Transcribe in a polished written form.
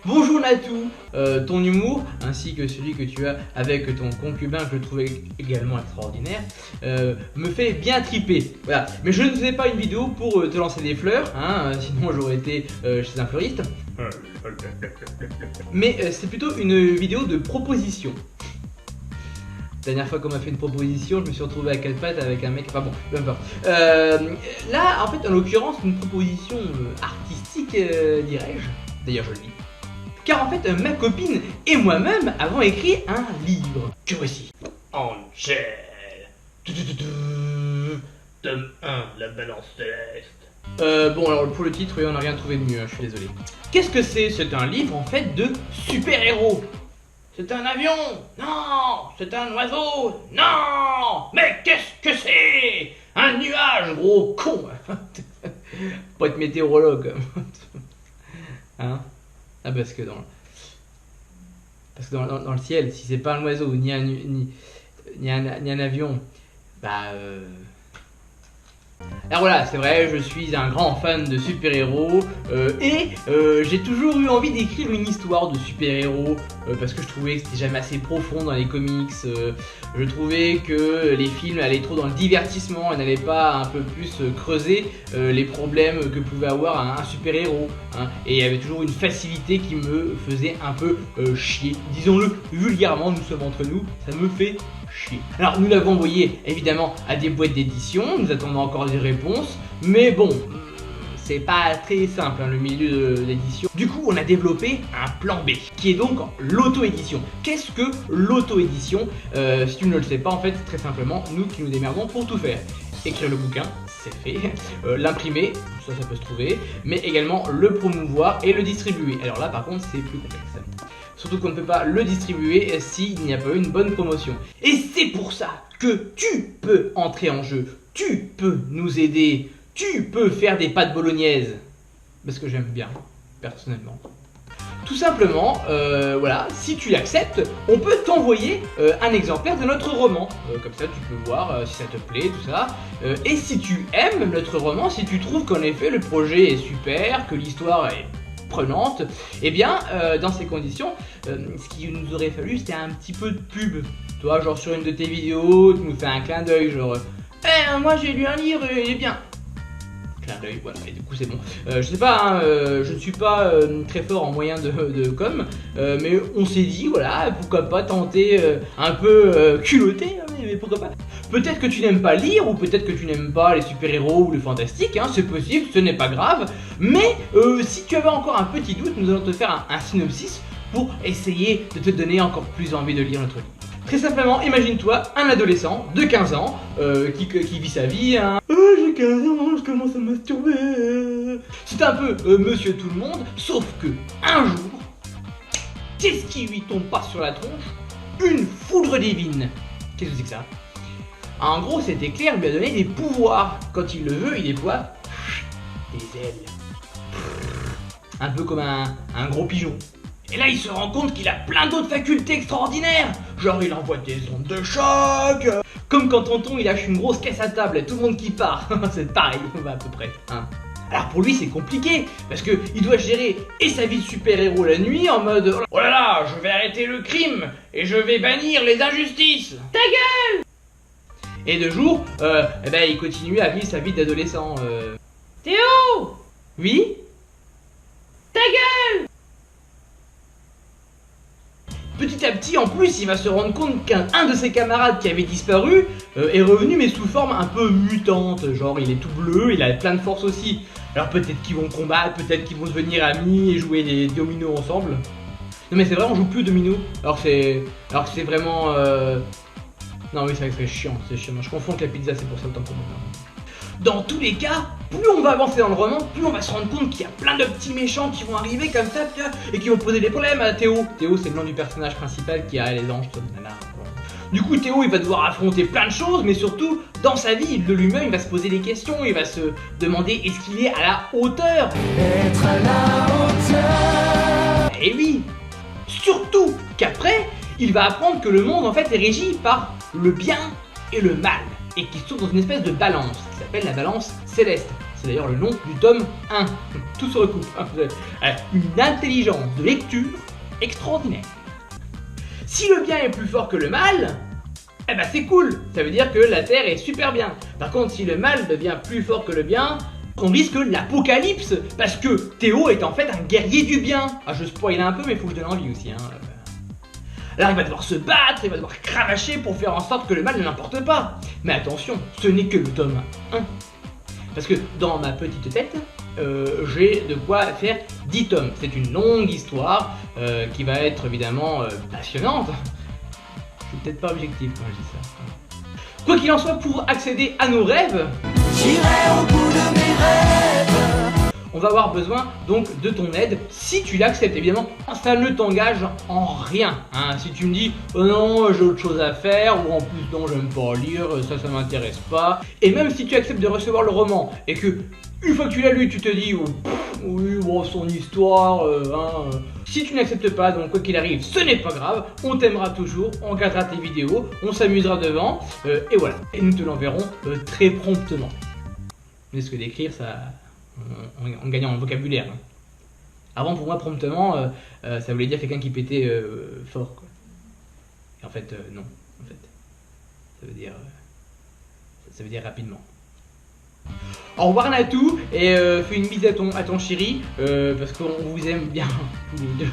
Bonjour Natou, ton humour, ainsi que celui que tu as avec ton concubin que je trouvais également extraordinaire, me fait bien triper. Voilà. Mais je ne faisais pas une vidéo pour te lancer des fleurs, hein, sinon j'aurais été chez un fleuriste. Mais c'est plutôt une vidéo de proposition. La dernière fois qu'on m'a fait une proposition, je me suis retrouvé à quatre pattes avec un mec. Enfin bon, peu importe. Là, en fait, en l'occurrence, une proposition artistique, dirais-je. D'ailleurs, je le dis. Car en fait, ma copine et moi-même avons écrit un livre. Que voici. Angel. Tome 1, la balance céleste. Bon, alors pour le titre, oui, on n'a rien trouvé de mieux, hein, je suis désolé. Qu'est-ce que c'est? C'est un livre en fait de super-héros. C'est un avion? Non! C'est un oiseau? Non! Mais qu'est-ce que c'est? Un nuage, gros con! Pas être météorologue. Hein? Ah, parce que dans le ciel, si c'est pas un oiseau, ni un avion, bah alors voilà, c'est vrai, je suis un grand fan de super-héros et j'ai toujours eu envie d'écrire une histoire de super-héros parce que je trouvais que c'était jamais assez profond dans les comics. Je trouvais que les films allaient trop dans le divertissement et n'allaient pas un peu plus creuser les problèmes que pouvait avoir un super-héros. Hein, et il y avait toujours une facilité qui me faisait un peu chier. Disons-le vulgairement, nous sommes entre nous, ça me fait chier. Alors nous l'avons envoyé évidemment à des boîtes d'édition, nous attendons encore des réponses, mais bon, c'est pas très simple hein, le milieu de l'édition. Du coup on a développé un plan B, qui est donc l'auto-édition. Qu'est-ce que l'auto-édition? Si tu ne le sais pas, en fait c'est très simplement nous qui nous démerdons pour tout faire. Écrire le bouquin, c'est fait, l'imprimer, ça peut se trouver, mais également le promouvoir et le distribuer. Alors là par contre c'est plus complexe. Surtout qu'on ne peut pas le distribuer s'il n'y a pas eu une bonne promotion. Et c'est pour ça que tu peux entrer en jeu, tu peux nous aider, tu peux faire des pâtes bolognaises. Parce que j'aime bien, personnellement. Tout simplement, voilà, si tu l'acceptes, on peut t'envoyer un exemplaire de notre roman. Comme ça, tu peux voir si ça te plaît, tout ça. Et si tu aimes notre roman, si tu trouves qu'en effet le projet est super, que l'histoire est prenante, et bien dans ces conditions, ce qu'il nous aurait fallu c'était un petit peu de pub. Toi, genre sur une de tes vidéos, tu nous fais un clin d'œil, genre moi j'ai lu un livre, il est bien. Clin d'œil, voilà, et du coup c'est bon. Je sais pas, hein, je ne suis pas très fort en moyen de com, mais on s'est dit, voilà, pourquoi pas tenter un peu culotté, hein, mais pourquoi pas. Peut-être que tu n'aimes pas lire, ou peut-être que tu n'aimes pas les super-héros ou le fantastique, hein, c'est possible, ce n'est pas grave. Mais si tu avais encore un petit doute, nous allons te faire un synopsis pour essayer de te donner encore plus envie de lire notre livre. Très simplement, imagine-toi un adolescent de 15 ans qui vit sa vie, hein. J'ai 15 ans, je commence à masturber. C'est un peu monsieur tout le monde, sauf que un jour, qu'est-ce qui lui tombe pas sur la tronche? Une foudre divine. Qu'est-ce que c'est que ça? En gros, cet éclair lui a donné des pouvoirs. Quand il le veut, il déploie des ailes. Un peu comme un gros pigeon. Et là, il se rend compte qu'il a plein d'autres facultés extraordinaires. Genre, il envoie des ondes de choc. Comme quand tonton, il lâche une grosse caisse à table et tout le monde qui part. C'est pareil, à peu près. Hein. Alors pour lui, c'est compliqué. Parce qu'il doit gérer et sa vie de super-héros la nuit en mode oh là là, je vais arrêter le crime et je vais bannir les injustices. Ta gueule! Et de jour, eh ben, il continue à vivre sa vie d'adolescent. Théo! Oui? Ta gueule! Petit à petit, en plus, il va se rendre compte qu'un de ses camarades qui avait disparu est revenu, mais sous forme un peu mutante. Genre, il est tout bleu, il a plein de force aussi. Alors peut-être qu'ils vont combattre, peut-être qu'ils vont devenir amis et jouer des dominos ensemble. Non mais c'est vrai, on joue plus aux dominos. Alors que c'est vraiment... Non oui, c'est vrai que c'est chiant, Non, je confonds avec la pizza, c'est pour ça autant pour moi. Dans tous les cas, plus on va avancer dans le roman, plus on va se rendre compte qu'il y a plein de petits méchants qui vont arriver comme ça, et qui vont poser des problèmes à Théo. Théo, c'est le nom du personnage principal qui a les anges, nana. Du coup, Théo, il va devoir affronter plein de choses, mais surtout, dans sa vie de lui-même, il va se poser des questions, il va se demander est-ce qu'il est à la hauteur? Être à la hauteur. Et oui, surtout qu'après, il va apprendre que le monde en fait est régi par le bien et le mal, et qu'il se trouve dans une espèce de balance qui s'appelle la balance céleste. C'est d'ailleurs le nom du tome 1. Tout se recoupe. Une intelligence de lecture extraordinaire. Si le bien est plus fort que le mal, eh ben c'est cool. Ça veut dire que la Terre est super bien. Par contre, si le mal devient plus fort que le bien, on risque l'apocalypse. Parce que Théo est en fait un guerrier du bien. Ah, je spoil un peu, mais il faut que je donne envie aussi. Alors il va devoir se battre, il va devoir cravacher pour faire en sorte que le mal ne l'emporte pas. Mais attention, ce n'est que le tome 1. Parce que dans ma petite tête, j'ai de quoi faire 10 tomes. C'est une longue histoire qui va être évidemment passionnante. Je suis peut-être pas objectif quand je dis ça. Quoi qu'il en soit, pour accéder à nos rêves, J'irai au bout de mes rêves. on va avoir besoin donc de ton aide si tu l'acceptes. Évidemment, ça ne t'engage en rien. Si tu me dis oh non, j'ai autre chose à faire, ou en plus non, j'aime pas lire, ça m'intéresse pas. Et même si tu acceptes de recevoir le roman et que une fois que tu l'as lu, tu te dis oh, oui, bon, son histoire, Si tu n'acceptes pas, donc quoi qu'il arrive, ce n'est pas grave, on t'aimera toujours, on regardera tes vidéos, on s'amusera devant, et voilà. Et nous te l'enverrons très promptement. Mais ce que d'écrire, ça, en gagnant en vocabulaire. Avant, pour moi, promptement, ça voulait dire quelqu'un qui pétait fort, quoi. Et en fait, non. En fait, ça veut dire rapidement. Au revoir Natou, et fais une bise à ton chéri, parce qu'on vous aime bien tous les deux.